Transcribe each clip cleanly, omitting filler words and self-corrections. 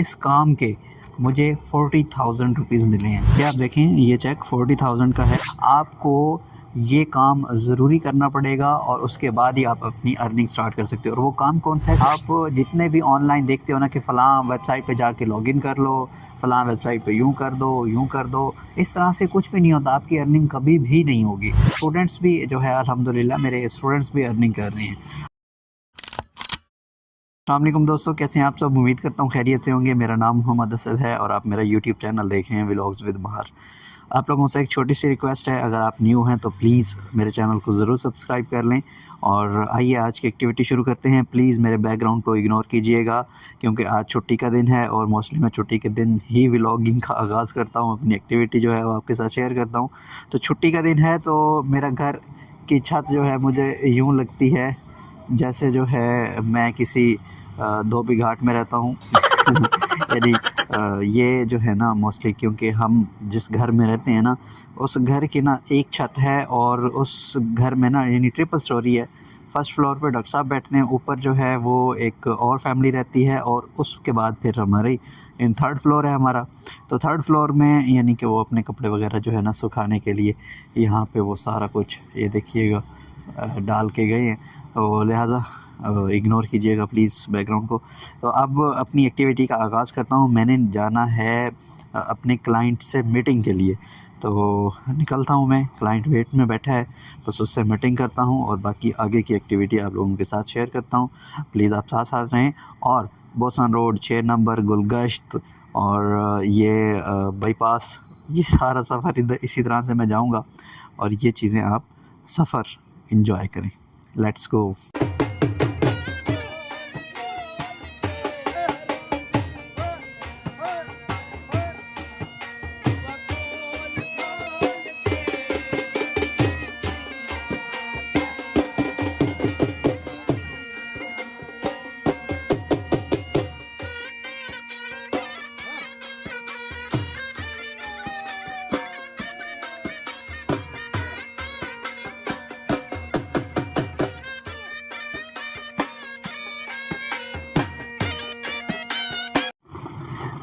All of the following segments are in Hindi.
इस काम के मुझे 40,000 रुपीज़ मिले हैं। ये आप देखें, ये चेक 40,000 का है। आपको ये काम ज़रूरी करना पड़ेगा और उसके बाद ही आप अपनी अर्निंग स्टार्ट कर सकते हो। और वो काम कौन सा है? आप जितने भी ऑनलाइन देखते हो ना कि फ़लाँ वेबसाइट पे जाके लॉगिन कर लो, फ़लाँ वेबसाइट पे यूँ कर दो, यूँ कर दो, इस तरह से कुछ भी नहीं होता। आपकी अर्निंग कभी भी नहीं होगी। स्टूडेंट्स भी जो है अल्हम्दुलिल्लाह मेरे स्टूडेंट्स भी अर्निंग कर रहे हैं। अस्सलाम वालेकुम दोस्तों, कैसे हैं आप सब? उम्मीद करता हूँ खैरियत से होंगे। मेरा नाम मोहम्मद असद है और आप मेरा यूट्यूब चैनल देख रहे हैं व्लॉग्स विद बहार। आप लोगों से एक छोटी सी रिक्वेस्ट है, अगर आप न्यू हैं तो प्लीज़ मेरे चैनल को ज़रूर सब्सक्राइब कर लें। और आइए आज की एक्टिविटी शुरू करते हैं। प्लीज़ मेरे बैकग्राउंड को इग्नोर कीजिएगा क्योंकि आज छुट्टी का दिन है और मोस्टली मैं छुट्टी के दिन ही व्लॉगिंग का आगाज़ करता हूँ, अपनी एक्टिविटी जो है वो आपके साथ शेयर करता हूँ। तो छुट्टी का दिन है तो मेरा घर की छत जो है मुझे यूँ लगती है जैसे जो है मैं किसी धोबी घाट में रहता हूँ। यानी ये जो है ना मोस्टली क्योंकि हम जिस घर में रहते हैं ना, उस घर की ना एक छत है और उस घर में ना यानी ट्रिपल स्टोरी है। फर्स्ट फ्लोर पे डॉक्टर साहब बैठते हैं, ऊपर जो है वो एक और फैमिली रहती है और उसके बाद फिर हमारी इन थर्ड फ्लोर है हमारा। तो थर्ड फ्लोर में यानी कि वो अपने कपड़े वगैरह जो है ना सुखाने के लिए यहाँ पे वो सारा कुछ ये देखिएगा डाल के गए हैं, तो लिहाजा इग्नोर कीजिएगा प्लीज़ बैकग्राउंड को। तो अब अपनी एक्टिविटी का आगाज़ करता हूँ। मैंने जाना है अपने क्लाइंट से मीटिंग के लिए, तो निकलता हूँ मैं। क्लाइंट वेट में बैठा है, बस उससे मीटिंग करता हूँ और बाकी आगे की एक्टिविटी आप लोगों के साथ शेयर करता हूँ। प्लीज़ आप साथ साथ रहें। और बोसन रोड 6 नंबर गुलगश्त और ये बाईपास, ये सारा सफ़र इधर इसी तरह से मैं जाऊँगा और ये चीज़ें आप सफ़र एंजॉय करें। Let's go.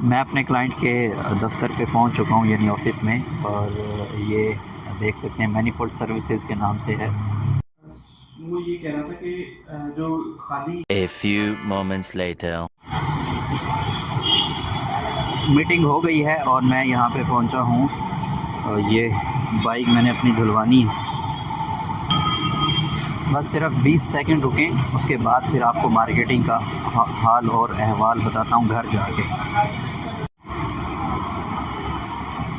मैं अपने क्लाइंट के दफ़्तर पे पहुंच चुका हूं, यानी ऑफ़िस में। और ये देख सकते हैं मैनीफोल्ड सर्विसेज के नाम से है। वो ये कह रहा था कि जो खाली A few moments later. Meeting हो गई है और मैं यहां पे पहुंचा हूं और ये बाइक मैंने अपनी धुलवानी है। बस सिर्फ 20 सेकंड रुकें, उसके बाद फिर आपको मार्केटिंग का हाल और अहवाल बताता हूं घर जाके।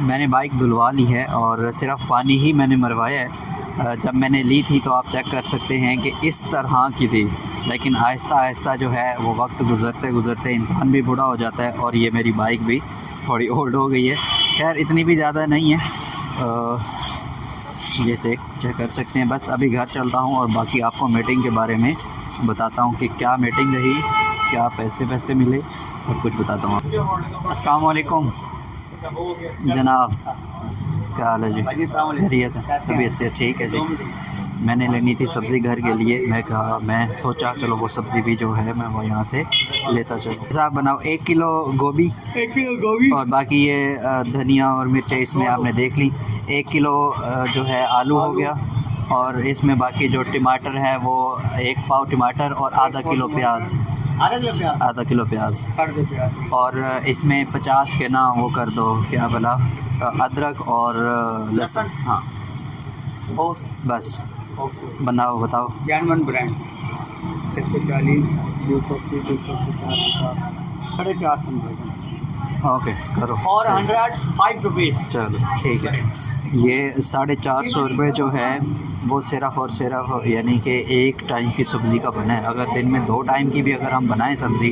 मैंने बाइक धुलवा ली है और सिर्फ पानी ही मैंने मरवाया है। जब मैंने ली थी तो आप चेक कर सकते हैं कि इस तरह की थी, लेकिन आहिस्ता आहिस्ता जो है वो वक्त गुज़रते गुज़रते इंसान भी बूढ़ा हो जाता है और ये मेरी बाइक भी थोड़ी ओल्ड हो गई है। खैर इतनी भी ज़्यादा नहीं है, ये चेक कर सकते हैं। बस अभी घर चलता हूँ और बाकी आपको मीटिंग के बारे में बताता हूँ कि क्या मीटिंग रही, क्या पैसे मिले, सब कुछ बताता हूँ। अस्सलाम वालेकुम जनाब, क्या हाल है जी? खैरियत है? तबीयत से ठीक है जी। मैंने लेनी थी सब्ज़ी घर के लिए। मैं सोचा चलो वो सब्ज़ी भी जो है मैं वो यहाँ से लेता चलूँ। साहब बनाओ 1 किलो गोभी, 1 किलो गोभी और बाकी ये धनिया और मिर्चें इसमें आपने देख ली। 1 किलो जो है आलू हो गया और इसमें बाकी जो टमाटर है वो 1 पाव टमाटर और आधा किलो प्याज, आधा किलो प्याज। और इसमें 50 के ना वो कर दो, क्या बोला, अदरक और लहसुन। हाँ बस बनाओ, बताओ। जानवन ब्रांड 140 280 250 450 ओके करो और 105 रुपीज़। चलो ठीक है। ये 450 रुपये जो है वो सिर्फ़ और सिर्फ यानी कि एक टाइम की सब्ज़ी का बना है। अगर दिन में 2 टाइम की भी अगर हम बनाएं सब्ज़ी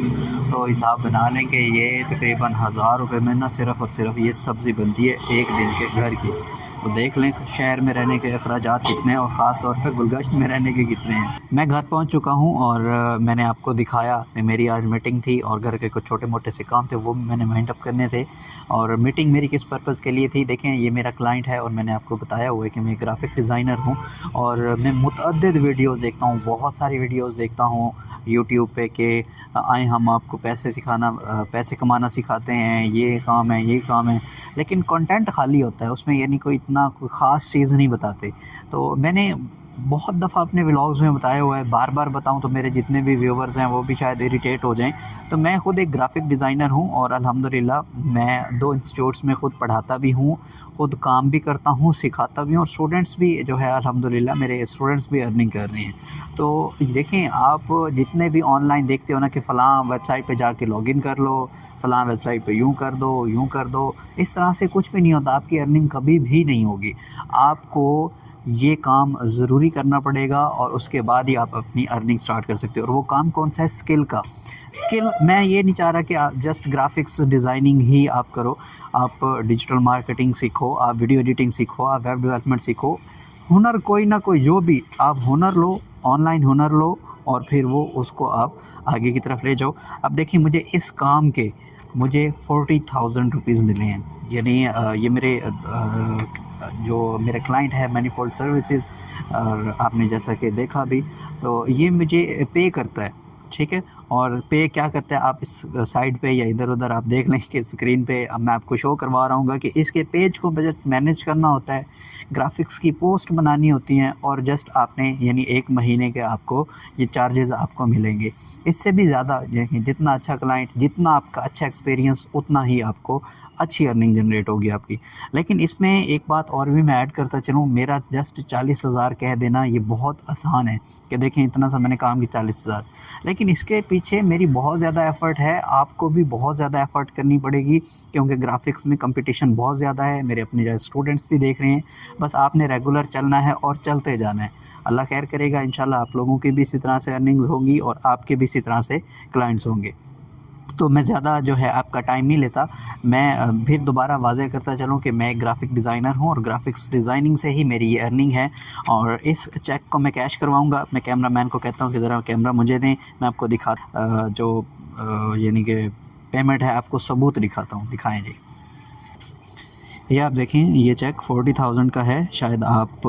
तो हिसाब बना लें कि ये तकरीबन 1000 रुपये में ना सिर्फ़ और सिर्फ ये सब्ज़ी बनती है एक दिन के घर की। तो देख लें शहर में रहने के अखराजात कितने हैं और ख़ास तौर पे गुलगश्त में रहने के कितने हैं। मैं घर पहुंच चुका हूं और मैंने आपको दिखाया कि मेरी आज मीटिंग थी और घर के कुछ छोटे मोटे से काम थे वो मैंने वाइंड अप करने थे। और मीटिंग मेरी किस पर्पज़ के लिए थी, देखें ये मेरा क्लाइंट है और मैंने आपको बताया हुआ है कि मैं ग्राफिक डिज़ाइनर हूँ और मैं मुतअद्दिद वीडियोज़ देखता हूँ, बहुत सारी वीडियोज़ देखता हूँ यूट्यूब पे कि आए हम आपको पैसे कमाना सिखाते हैं, ये काम है, ये काम है, लेकिन कंटेंट खाली होता है उसमें, यानी कोई इतना कोई ख़ास चीज़ नहीं बताते। तो मैंने बहुत दफ़ा अपने व्लॉग्स में बताया हुआ है, बार बार बताऊं तो मेरे जितने भी व्यूवर्स हैं वो भी शायद इरिटेट हो जाएं। तो मैं ख़ुद एक ग्राफ़िक डिज़ाइनर हूं और अल्हम्दुलिल्लाह मैं 2 इंस्टीट्यूट्स में ख़ुद पढ़ाता भी हूं, ख़ुद काम भी करता हूं, सिखाता भी हूं, और स्टूडेंट्स भी जो है अल्हम्दुलिल्लाह मेरे स्टूडेंट्स भी अर्निंग कर रहे हैं। तो देखें, आप जितने भी ऑनलाइन देखते हो ना कि फ़लाँ वेबसाइट पे जाके लॉगिन कर लो, फ़लाँ वेबसाइट पे यूँ कर दो, यूँ कर दो, इस तरह से कुछ भी नहीं होता। आपकी अर्निंग कभी भी नहीं होगी। आपको ये काम ज़रूरी करना पड़ेगा और उसके बाद ही आप अपनी अर्निंग स्टार्ट कर सकते हो। और वो काम कौन सा है? स्किल का। स्किल, मैं ये नहीं चाह रहा कि आप जस्ट ग्राफिक्स डिज़ाइनिंग ही आप करो। आप डिजिटल मार्केटिंग सीखो, आप वीडियो एडिटिंग सीखो, आप वेब डेवलपमेंट सीखो। हुनर कोई ना कोई, जो भी आप हुनर लो, ऑनलाइन हुनर लो, और फिर वो उसको आप आगे की तरफ ले जाओ। अब देखिए, मुझे इस काम के 40,000 रुपीज़ मिले हैं। यानी ये मेरे जो मेरा क्लाइंट है मैनीफोल्ड सर्विसेज, और आपने जैसा कि देखा भी, तो ये मुझे पे करता है, ठीक है। और पे क्या करता है, आप इस साइड पे या इधर उधर आप देख लें कि स्क्रीन पे अब मैं आपको शो करवा रहा हूँ कि इसके पेज को बजट मैनेज करना होता है, ग्राफिक्स की पोस्ट बनानी होती हैं, और जस्ट आपने यानी 1 महीने के आपको ये चार्जेस आपको मिलेंगे। इससे भी ज़्यादा, जितना अच्छा क्लाइंट, जितना आपका अच्छा एक्सपीरियंस, उतना ही आपको अच्छी अर्निंग जनरेट होगी आपकी। लेकिन इसमें एक बात और भी मैं ऐड करता चलूँ, मेरा जस्ट 40,000 कह देना ये बहुत आसान है कि देखें इतना सा मैंने काम किया 40,000, लेकिन इसके पीछे मेरी बहुत ज़्यादा एफ़र्ट है। आपको भी बहुत ज़्यादा एफ़र्ट करनी पड़ेगी, क्योंकि ग्राफिक्स में कंपटीशन बहुत ज़्यादा है। मेरे अपने जो स्टूडेंट्स भी देख रहे हैं, बस आपने रेगुलर चलना है और चलते जाना है। अल्लाह खैर करेगा, इंशाल्लाह आप लोगों की भी इसी तरह से अर्निंग्स होंगी और आपके भी इसी तरह से क्लाइंट्स होंगे। तो मैं ज़्यादा जो है आपका टाइम नहीं लेता। मैं फिर दोबारा वाज़ह करता चलूँ कि मैं एक ग्राफ़िक डिज़ाइनर हूँ और ग्राफ़िक्स डिज़ाइनिंग से ही मेरी ये अर्निंग है। और इस चेक को मैं कैश करवाऊँगा। मैं कैमरामैन को कहता हूँ कि ज़रा कैमरा मुझे दें, मैं आपको यानी कि पेमेंट है, आपको सबूत दिखाता हूँ। दिखाएँ जी। ये आप देखें, ये चेक 40,000 का है, शायद आप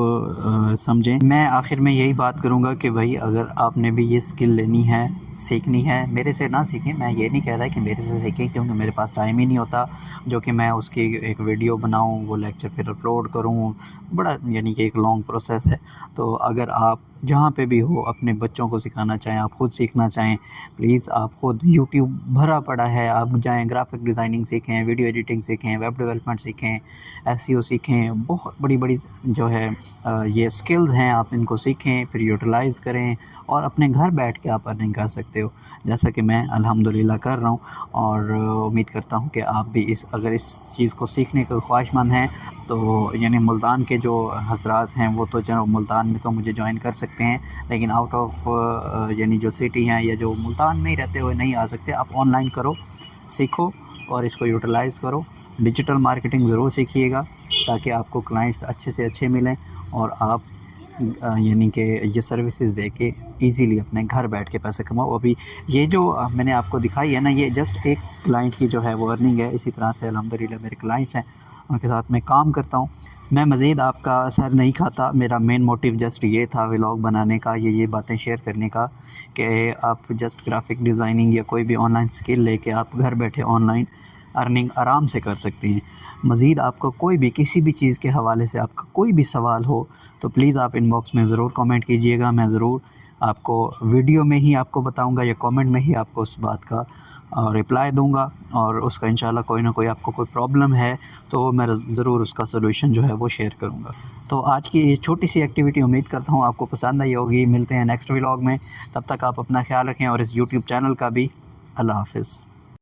समझें। मैं आखिर में यही बात करूँगा कि भाई, अगर आपने भी ये स्किल लेनी है, सीखनी है, मेरे से ना सीखें। मैं ये नहीं कह रहा कि मेरे से सीखें, क्योंकि मेरे पास टाइम ही नहीं होता जो कि मैं उसकी एक वीडियो बनाऊँ, वो लेक्चर फिर अपलोड करूँ, बड़ा यानी कि एक लॉन्ग प्रोसेस है। तो अगर आप जहाँ पे भी हो अपने बच्चों को सिखाना चाहें, आप ख़ुद सीखना चाहें, प्लीज़ आप ख़ुद, यूट्यूब भरा पड़ा है, आप जाएँ, ग्राफ़िक डिज़ाइनिंग सीखें, वीडियो एडिटिंग सीखें, वेब डेवलपमेंट सीखें, एसईओ सीखें। बहुत बड़ी-बड़ी जो है ये स्किल्स हैं, आप इनको सीखें, फिर यूटिलाइज़ करें और अपने घर बैठ के आप अर्निंग कर सकते हो, जैसा कि मैं अल्हम्दुलिल्लाह कर रहा हूँ। और उम्मीद करता हूँ कि आप भी अगर इस चीज़ को सीखने के ख्वाहिशमंद हैं, तो यानी मुल्तान के जो हज़रात हैं वो तो चलो मुल्तान में तो मुझे जॉइन कर सकते हैं, लेकिन आउट ऑफ यानी जो सिटी हैं या जो मुल्तान में ही रहते हुए नहीं आ सकते, आप ऑनलाइन करो, सीखो और इसको यूटिलाइज़ करो। डिजिटल मार्केटिंग ज़रूर सीखिएगा, ताकि आपको क्लाइंट्स अच्छे से अच्छे मिलें और आप यानी कि ये सर्विसेज दे के ईज़िली अपने घर बैठ के पैसे कमाओ। अभी ये जो मैंने आपको दिखाई है ना, ये जस्ट एक क्लाइंट की जो है वो अर्निंग है। इसी तरह से अल्हम्दुलिल्लाह मेरे क्लाइंट्स हैं, उनके साथ मैं काम करता हूँ। मैं मज़ीद आपका सर नहीं खाता। मेरा मेन मोटिव जस्ट ये था व्लॉग बनाने का, ये बातें शेयर करने का, कि आप जस्ट ग्राफ़िक डिज़ाइनिंग या कोई भी ऑनलाइन स्किल लेके आप घर बैठे ऑनलाइन अर्निंग आराम से कर सकते हैं। मज़ीद आपको कोई भी किसी भी चीज़ के हवाले से आपका कोई भी सवाल हो तो प्लीज़ आप इनबॉक्स में ज़रूर कमेंट कीजिएगा। मैं ज़रूर आपको वीडियो में ही आपको बताऊंगा या कमेंट में ही आपको उस बात का रिप्लाई दूंगा, और उसका इंशाल्लाह कोई ना कोई आपको कोई प्रॉब्लम है तो मैं ज़रूर उसका सलूशन जो है वो शेयर करूंगा। तो आज की ये छोटी सी एक्टिविटी उम्मीद करता हूँ आपको पसंद आई होगी। मिलते हैं नेक्स्ट व्लॉग में, तब तक आप अपना ख्याल रखें और इस यूट्यूब चैनल का भी। अल्लाह हाफ़िज़।